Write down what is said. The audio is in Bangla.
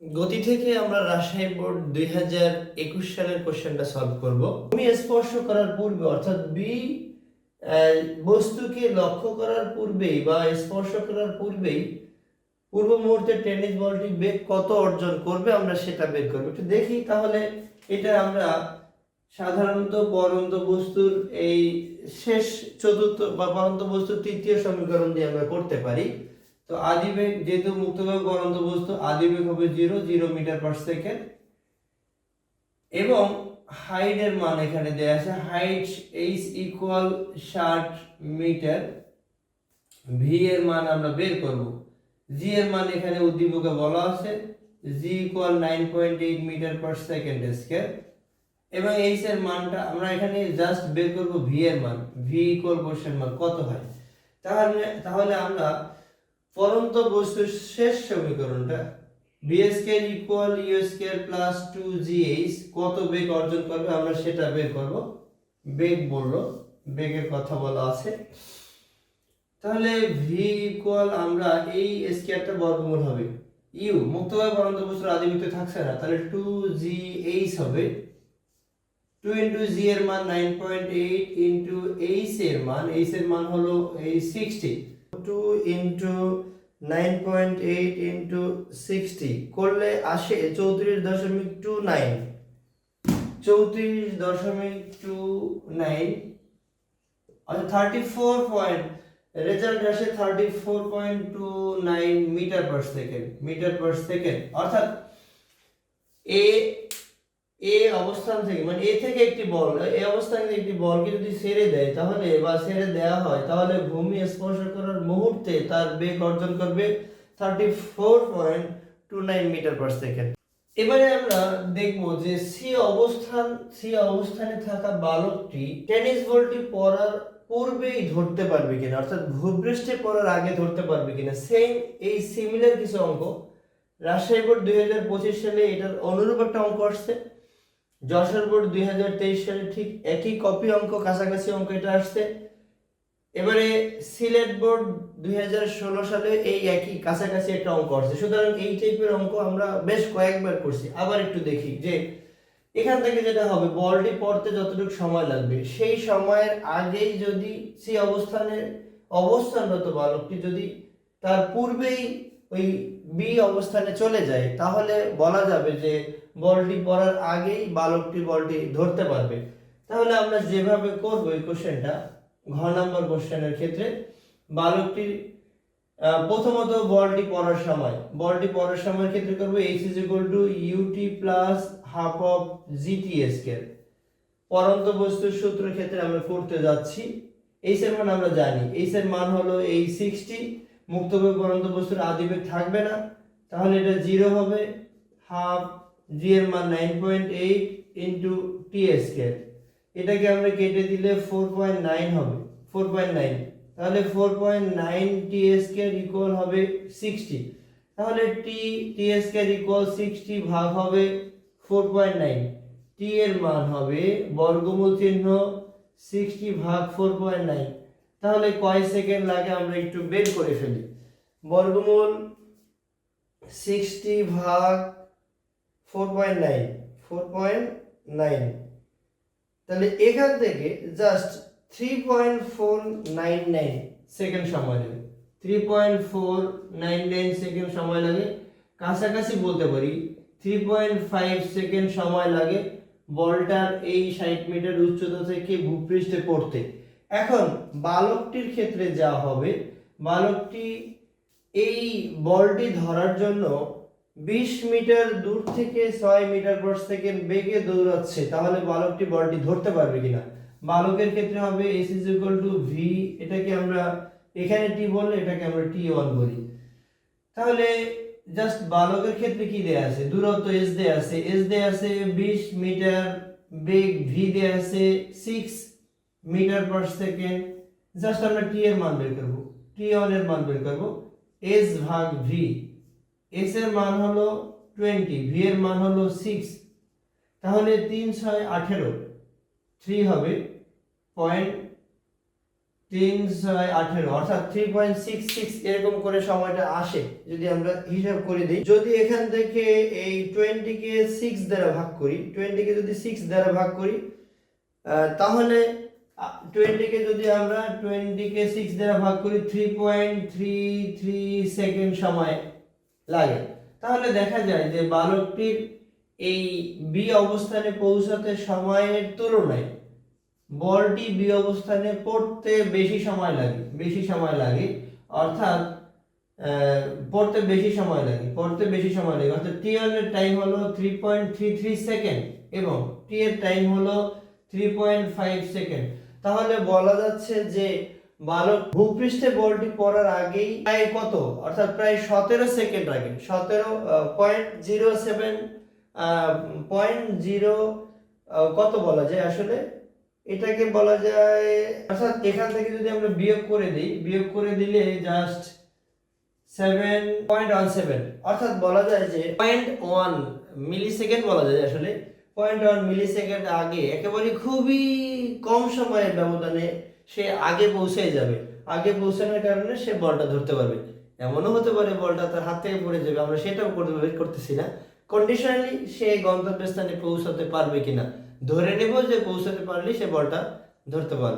গতি থেকে আমরা রাজশাহী বোর্ড 2021 সালের কোশ্চেনটা সলভ করব। ভূমি স্পর্শ করার পূর্বে অর্থাৎ বি বস্তুকে লক্ষ্য করার পূর্বেই বা স্পর্শ করার পূর্বেই পূর্ব মুহূর্তে টেনিস বলটি বেগ কত অর্জন করবে আমরা সেটা বের করব। একটু দেখি তাহলে। এটা আমরা সাধারণত পরন্ত বস্তুর এই শেষ চতুর্থ বা পরন্ত বস্তুর তৃতীয় সমীকরণ দিয়ে আমরা করতে পারি। তো আদিবেগ যেহেতু মুক্তভাবে পরন্ত বস্তু, আদিবেগ হবে 0 মিটার পার সেকেন্ড এবং হাইটের মান এখানে দেয়া আছে। Height h equal 60 metre. V এর মান আমরা বের করব। জি এর মান এখানে উদ্দীপকে বলা আছে g equal 9.8 metre per second square এবং h এর মানটা আমরা এখানে জাস্ট বের করব v এর মান। v ইকুয়াল কোশ্চেন মান কত হয়। তাহলে আমরা পরন্ত বস্তুর শেষ সমীকরণটা b square equal u square plus 2gh কত বেগ অর্জন করবে আমরা সেটা বের করব। বেগ বললো, বেগের কথা বলা আছে। তাহলে v ইকুয়াল আমরা এই স্কয়ারটা বর্গমূল হবে u, মুক্তভাবে পরন্ত বস্তুর আদিবৃত্ত থাকছে না, তাহলে 2gh হবে। 2 ইনটু g এর মান 9.8 ইনটু h এর মান হলো এই 60। 2 ইনটু 9.8 ইনটু 60 করলে আসে 34.29। 34.29 অর্থাৎ 34 রেজাল্ট আসে 34.29 মিটার পার সেকেন্ড। অর্থাৎ এ অবস্থান থেকে মানে এ থেকে একটি বল, এই অবস্থান থেকে একটি বলকে যদি ছেড়ে দেয় তাহলে বা ছেড়ে দেওয়া হয় তাহলে ভূমি স্পর্শ করার মুহূর্তে তার বেগ অর্জন করবে 34.29 মিটার পার সেকেন্ড। এবারে আমরা দেখব যে সি অবস্থানে থাকা বালকটি টেনিস বলটি পড়ার পূর্বেই ধরতে পারবে কিনা, অর্থাৎ ভূপৃষ্ঠে পড়ার আগে ধরতে পারবে কিনা। সেম এই সিমিলার কিছু অঙ্ক রাজশাহী বোর্ড 2025 সালে এটার অনুরূপ একটা অঙ্ক আসছে। যশোর বোর্ড 2023 সালে ঠিক একই কপি অঙ্ক, কাছাকাছি অঙ্ক এটা আসছে। এবারে সিলেট বোর্ড 2016 সালে এই একই কাছাকাছি একটা অঙ্ক আসছে। সুতরাং এই টাইপের অঙ্ক আমরা বেশ কয়েকবার করছি। আবার একটু দেখি যে এখান থেকে যেটা হবে, বলটি পড়তে যতটুকু সময় লাগবে সেই সময়ের আগেই যদি সেই অবস্থানরত বালকটি যদি তার পূর্বেই ওই বি অবস্থানে চলে যায় তাহলে বলা যাবে যে বলটি পড়ার আগেই বালকটি বলটি ধরতে পারবে। তাহলে আমরা যেভাবে করব এই কোশ্চেনটা, ঘ নাম্বার কোশ্চেনের ক্ষেত্রে বালকটি প্রথমত বলটি পড়ার সময়ের ক্ষেত্রে করব h is equal to ut plus half of gt square. পরন্ত বস্তুর সূত্রের ক্ষেত্রে আমরা করতে যাচ্ছি। h এর মান আমরা জানি, h এর মান হলো এই 60। মুক্তভাবে পরন্ত বস্তুর আদিবেগ থাকবে না, তাহলে এটা 0 হবে। হাফ g এর মান 9.8 ইনটু t স্কয়ার। এটাকে আমরা কেটে দিলে 4.9 হবে। 4.9 তাহলে 4.9 t স্কয়ার ইকুয়াল হবে 60। তাহলে t স্কয়ার ইকুয়াল 60 ভাগ হবে 4.9। t এর মান হবে বর্গমূল চিহ্ন 60 ভাগ 4.9। তাহলে কয় সেকেন্ড লাগে আমরা একটু বের করে ফেলি। বর্গমূল 60 ভাগ 4.9 তাহলে এখান থেকে জাস্ট 3.499 সেকেন্ড সময় লাগে। 3.499 সেকেন্ড সময় লাগে। কাছাকাছি বলতে পারি 3.5 সেকেন্ড সময় লাগে বলটার এই 60 মিটার উচ্চতা থেকে ভূপৃষ্ঠে পড়তে। এখন বালকটির ক্ষেত্রে যা হবে, বালকটি এই বলটি ধরার জন্য 20 মিটার দূর থেকে 6 মিটার পার সেকেন্ড বেগে দৌড়াচ্ছে, তাহলে বালকটি বলটি ধরতে পারবে কিনা। বালকের ক্ষেত্রে হবে s is equal to v, এটাকে আমরা এখানে t বললে এটাকে আমরা t1 বলি। তাহলে জাস্ট বালকের ক্ষেত্রে কি দেয়া আছে, দূরত্ব s দেয়া আছে 20 মিটার, বেগ v দেয়া আছে 6 মিটার পার সেকেন্ড। জাস্ট আমরা t এর মান বের করব, t1 এর মান বের করব। s ভাগ v, s এর মান হলো 20, v এর মান হলো 6। তাহলে 3 6 18, 3 হবে 3 6 18 অর্থাৎ 3.66 এরকম করে সময়টা আসে যদি আমরা হিসাব করে দিই। যদি এখান থেকে এই 20 কে 6 দ্বারা ভাগ করি, 20 কে যদি 6 দ্বারা ভাগ করি তাহলে 20 কে যদি আমরা 20 কে 6 দ্বারা ভাগ করি 3.33 সেকেন্ড সময় লাগে। তাহলে দেখা যায় যে বালকটির এই বি অবস্থানে পৌঁছাতে সময়ের তুলনায় বলটি বি অবস্থানে পড়তে বেশি সময় লাগে অর্থাৎ পড়তে বেশি সময় লাগে অর্থাৎ T1 এর টাইম হলো 3.33 সেকেন্ড এবং T এর টাইম হলো 3.5 সেকেন্ড। তাহলে বলা যাচ্ছে যে বালক ভূপৃষ্ঠে বলটি পড়ার আগেই প্রায় কত, অর্থাৎ প্রায় 17 সেকেন্ড আগে 17.07 0 কত বলা যায় আসলে এটাকে বলা যায়, অর্থাৎ এখান থেকে যদি আমরা বিয়োগ করে দিলে জাস্ট 7.17 অর্থাৎ বলা যায় যে 0.1 মিলি সেকেন্ড বলা যায় আসলে 0.1 মিলি সেকেন্ড আগে একেবারে খুবই কম সময়ের ব্যবধানে সে আগে পৌঁছে যাবে। আগে পৌঁছানোর কারণে সে বলটা ধরতে পারবে। এমনও হতে পারে বলটা তার হাত থেকে পড়ে যাবে, আমরা সেটাও করতেছি না। কন্ডিশনালি সে গন্তব্যস্থানে পৌঁছাতে পারবে কিনা, ধরে নেব যে পৌঁছাতে পারলে সে বলটা ধরতে পারবে।